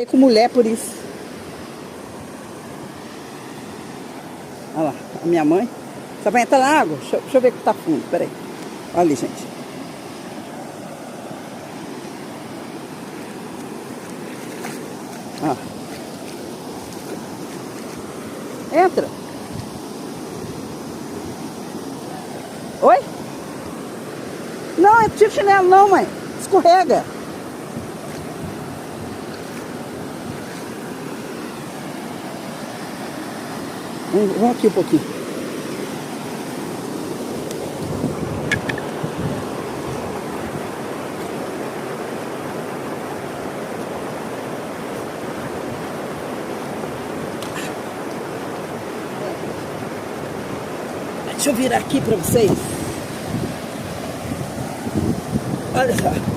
Com mulher por isso. Olha lá, a minha mãe. Você vai entrar na água? Deixa eu ver que tá fundo, peraí. Olha ali, gente. Ó. Entra. Oi? Não, é tiro chinelo não, mãe. Escorrega. Vamos aqui um pouquinho. Deixa eu virar aqui para vocês. Olha só.